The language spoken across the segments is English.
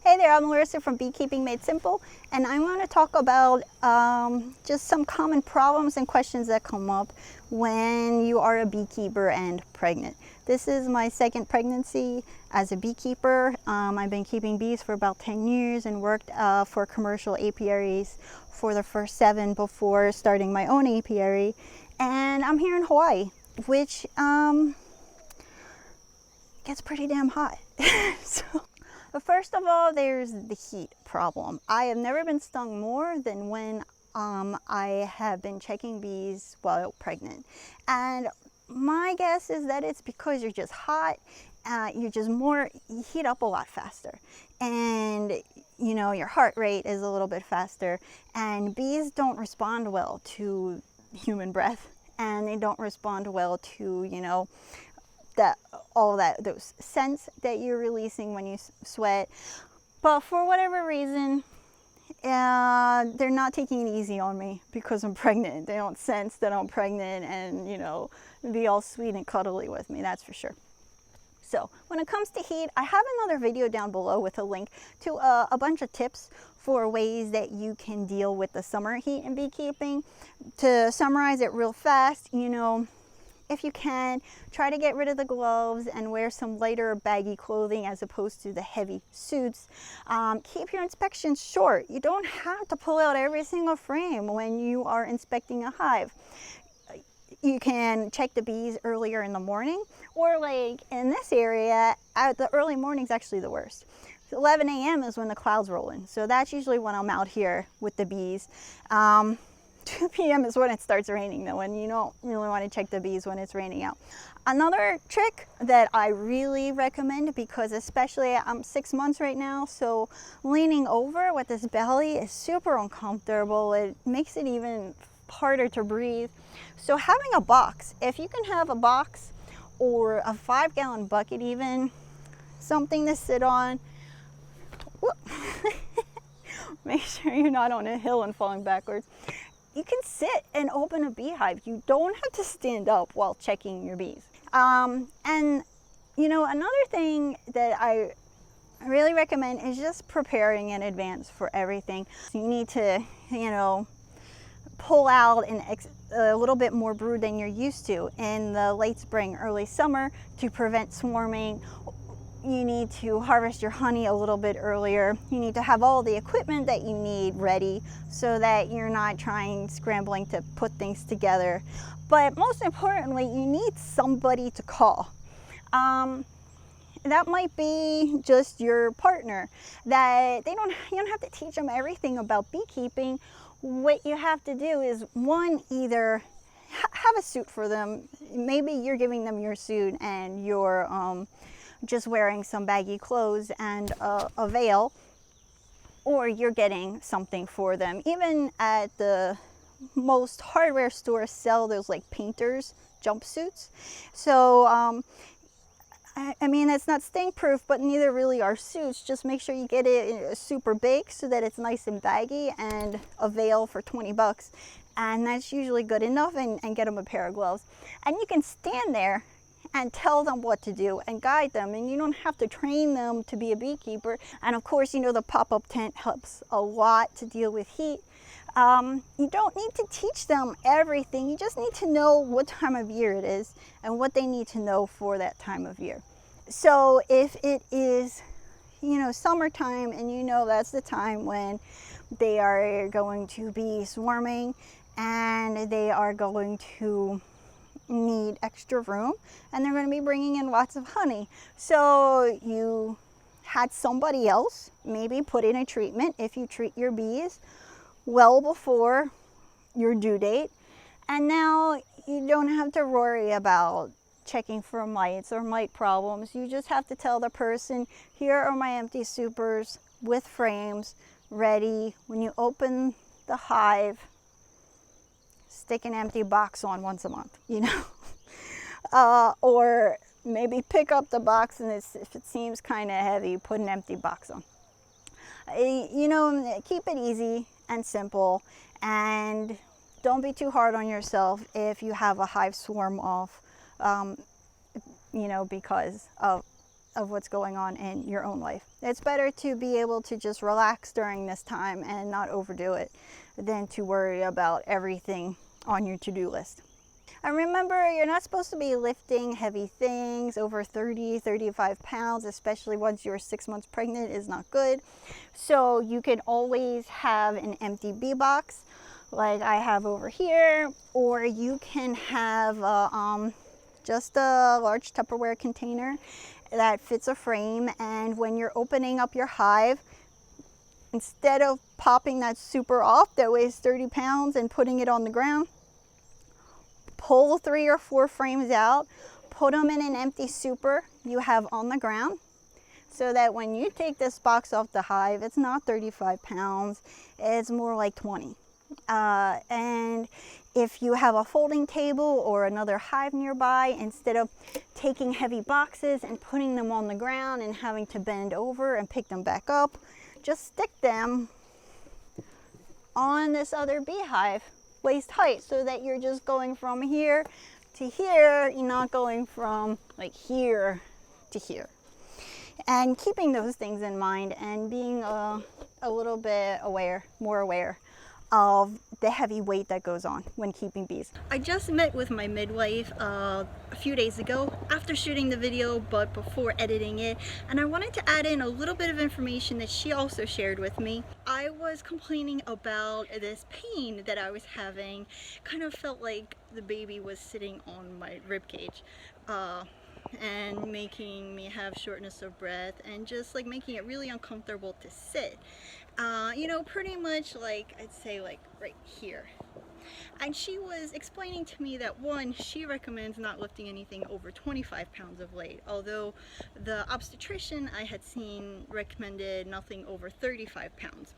Hey there, I'm Larissa from Beekeeping Made Simple, and I'm going to talk about just some common problems and questions that come up when you are a beekeeper and pregnant. This is my second pregnancy as a beekeeper. I've been keeping bees for about 10 years and worked for commercial apiaries for the first 7 before starting my own apiary. And I'm here in Hawaii, which gets pretty damn hot. But first of all, there's the heat problem. I have never been stung more than when I have been checking bees while pregnant. And my guess is that it's because you're just hot, you heat up a lot faster. And you know, your heart rate is a little bit faster. And bees don't respond well to human breath. And they don't respond well to, you know, those scents that you're releasing when you sweat. But for whatever reason, they're not taking it easy on me because I'm pregnant. They don't sense that I'm pregnant and, you know, be all sweet and cuddly with me, that's for sure. So when it comes to heat, I have another video down below with a link to a bunch of tips for ways that you can deal with the summer heat in beekeeping. To summarize it real fast, you know, if you can, try to get rid of the gloves and wear some lighter baggy clothing as opposed to the heavy suits. Keep your inspections short. You don't have to pull out every single frame when you are inspecting a hive. You can check the bees earlier in the morning, or like in this area, the early morning is actually the worst. 11 a.m. is when the clouds roll in. So that's usually when I'm out here with the bees. 2 p.m. is when it starts raining though, and you don't really want to check the bees when it's raining out. Another trick that I really recommend, because especially I'm 6 months right now, so leaning over with this belly is super uncomfortable. It makes it even harder to breathe. So having a box, if you can have a box or a 5-gallon bucket even, something to sit on. Make sure you're not on a hill and falling backwards. You can sit and open a beehive. You don't have to stand up while checking your bees. And you know, another thing that I really recommend is just preparing in advance for everything. So you need to, you know, pull out a little bit more brood than you're used to in the late spring, early summer to prevent swarming. You need to harvest your honey a little bit earlier. You need to have all the equipment that you need ready so that you're not scrambling to put things together. But most importantly, you need somebody to call. That might be just your partner. That you don't have to teach them everything about beekeeping. What you have to do is, one, either have a suit for them. Maybe you're giving them your suit and you're just wearing some baggy clothes and a veil, or you're getting something for them. Even at the most hardware stores sell those like painters jumpsuits. So I mean, it's not sting proof, but neither really are suits. Just make sure you get it super big so that it's nice and baggy, and a veil for 20 bucks. And that's usually good enough, and get them a pair of gloves. And you can stand there and tell them what to do and guide them, and you don't have to train them to be a beekeeper. And of course, you know, the pop-up tent helps a lot to deal with heat. You don't need to teach them everything. You just need to know what time of year it is and what they need to know for that time of year. So if it is, you know, summertime, and you know that's the time when they are going to be swarming and they are going to need extra room, and they're going to be bringing in lots of honey. So you had somebody else maybe put in a treatment if you treat your bees well before your due date, and now you don't have to worry about checking for mites or mite problems. You just have to tell the person, here are my empty supers with frames ready. When you open the hive, stick an empty box on once a month, you know. Or maybe pick up the box, and if it seems kind of heavy, put an empty box on. You know, keep it easy and simple, and don't be too hard on yourself if you have a hive swarm off, you know, because of of what's going on in your own life. It's better to be able to just relax during this time and not overdo it than to worry about everything on your to-do list. And remember, you're not supposed to be lifting heavy things over 35 pounds, especially once you're 6 months pregnant, is not good. So you can always have an empty bee box like I have over here, or you can have just a large Tupperware container that fits a frame, and when you're opening up your hive, instead of popping that super off that weighs 30 pounds and putting it on the ground, pull 3 or 4 frames out, put them in an empty super you have on the ground, so that when you take this box off the hive, it's not 35 pounds, it's more like 20. And if you have a folding table or another hive nearby, instead of taking heavy boxes and putting them on the ground and having to bend over and pick them back up, just stick them on this other beehive waist height, so that you're just going from here to here, you're not going from like here to here. And keeping those things in mind and being a little bit more aware of the heavy weight that goes on when keeping bees. I just met with my midwife a few days ago after shooting the video, but before editing it, and I wanted to add in a little bit of information that she also shared with me. I was complaining about this pain that I was having. Kind of felt like the baby was sitting on my rib cage, and making me have shortness of breath and just like making it really uncomfortable to sit. You know, pretty much like, I'd say like right here. And she was explaining to me that, one, she recommends not lifting anything over 25 pounds of weight, although the obstetrician I had seen recommended nothing over 35 pounds.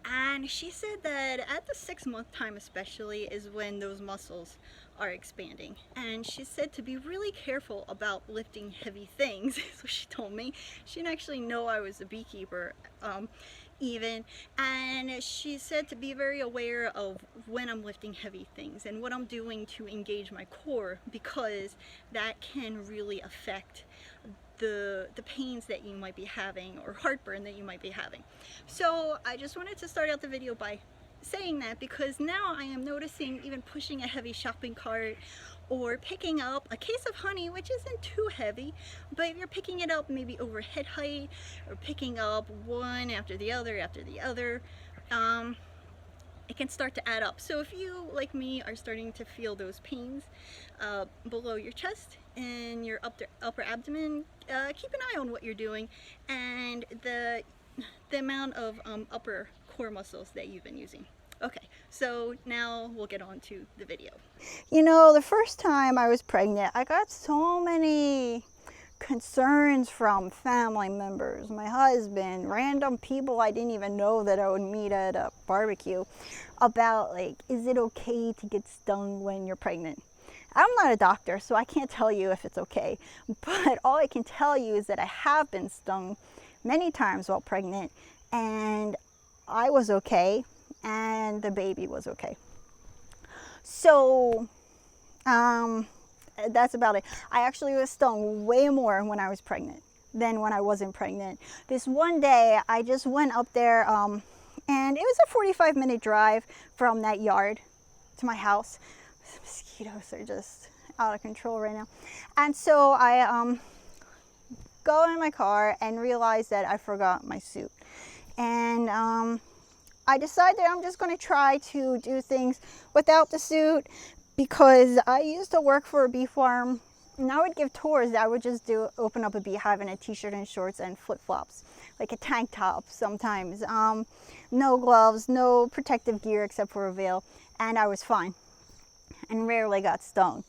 And she said that at the 6-month time especially is when those muscles are expanding, and she said to be really careful about lifting heavy things. So she told me she didn't actually know I was a beekeeper even, and she said to be very aware of when I'm lifting heavy things and what I'm doing to engage my core, because that can really affect the pains that you might be having or heartburn that you might be having. So I just wanted to start out the video by saying that, because now I am noticing even pushing a heavy shopping cart or picking up a case of honey, which isn't too heavy, but if you're picking it up maybe over head height or picking up one after the other, it can start to add up. So if you, like me, are starting to feel those pains below your chest and your upper abdomen, keep an eye on what you're doing and the amount of upper core muscles that you've been using. Okay, so now we'll get on to the video. You know, the first time I was pregnant, I got so many concerns from family members, my husband, random people I didn't even know that I would meet at a barbecue, about like, is it okay to get stung when you're pregnant? I'm not a doctor, so I can't tell you if it's okay, but all I can tell you is that I have been stung many times while pregnant, and I was okay, and the baby was okay. So that's about it. I actually was stung way more when I was pregnant than when I wasn't pregnant. This one day I just went up there, and it was a 45-minute drive from that yard to my house. The mosquitoes are just out of control right now. And so I go in my car and realize that I forgot my suit. And I decided I'm just going to try to do things without the suit, because I used to work for a bee farm, and I would give tours. I would just open up a beehive in a t-shirt and shorts and flip-flops, like a tank top sometimes. No gloves, no protective gear except for a veil, and I was fine and rarely got stung.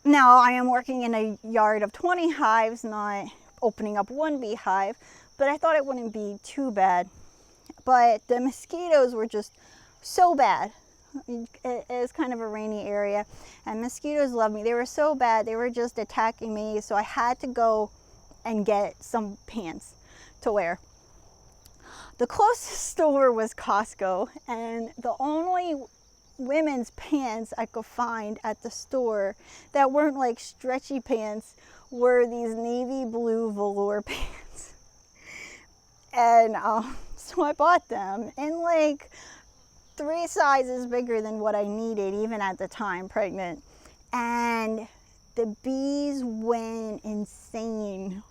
Now I am working in a yard of 20 hives, not opening up one beehive, but I thought it wouldn't be too bad. But the mosquitoes were just so bad. It is kind of a rainy area, and mosquitoes love me. They were so bad, they were just attacking me, so I had to go and get some pants to wear. The closest store was Costco, and the only women's pants I could find at the store that weren't like stretchy pants were these navy blue velour pants. And so I bought them in like 3 sizes bigger than what I needed, even at the time, pregnant. And the bees went insane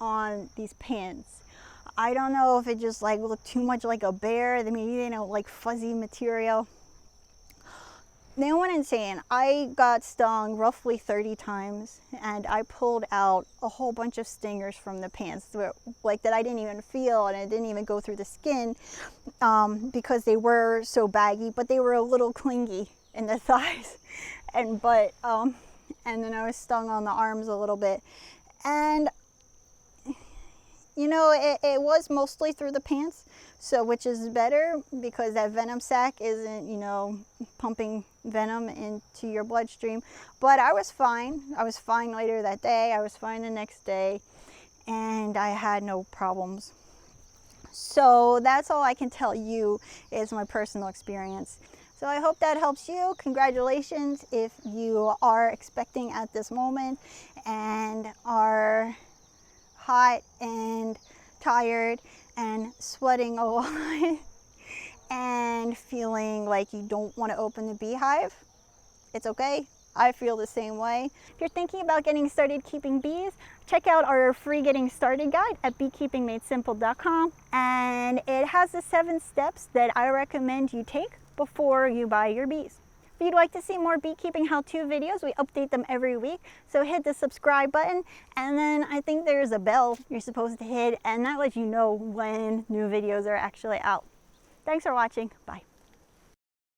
on these pants. I don't know if it just like looked too much like a bear. Maybe they don't like fuzzy material. They went insane. I got stung roughly 30 times, and I pulled out a whole bunch of stingers from the pants, like that I didn't even feel, and it didn't even go through the skin because they were so baggy, but they were a little clingy in the thighs and butt. And then I was stung on the arms a little bit. And you know, it was mostly through the pants, so which is better because that venom sac isn't, you know, pumping venom into your bloodstream. But I was fine. I was fine later that day. I was fine the next day, and I had no problems. So that's all I can tell you is my personal experience. So I hope that helps you. Congratulations if you are expecting at this moment and are hot and tired and sweating a lot and feeling like you don't want to open the beehive. It's okay. I feel the same way. If you're thinking about getting started keeping bees, check out our free getting started guide at beekeepingmadesimple.com, and it has the 7 steps that I recommend you take before you buy your bees. If you'd like to see more beekeeping how-to videos, we update them every week, so hit the subscribe button, and then I think there's a bell you're supposed to hit, and that lets you know when new videos are actually out. Thanks for watching. Bye.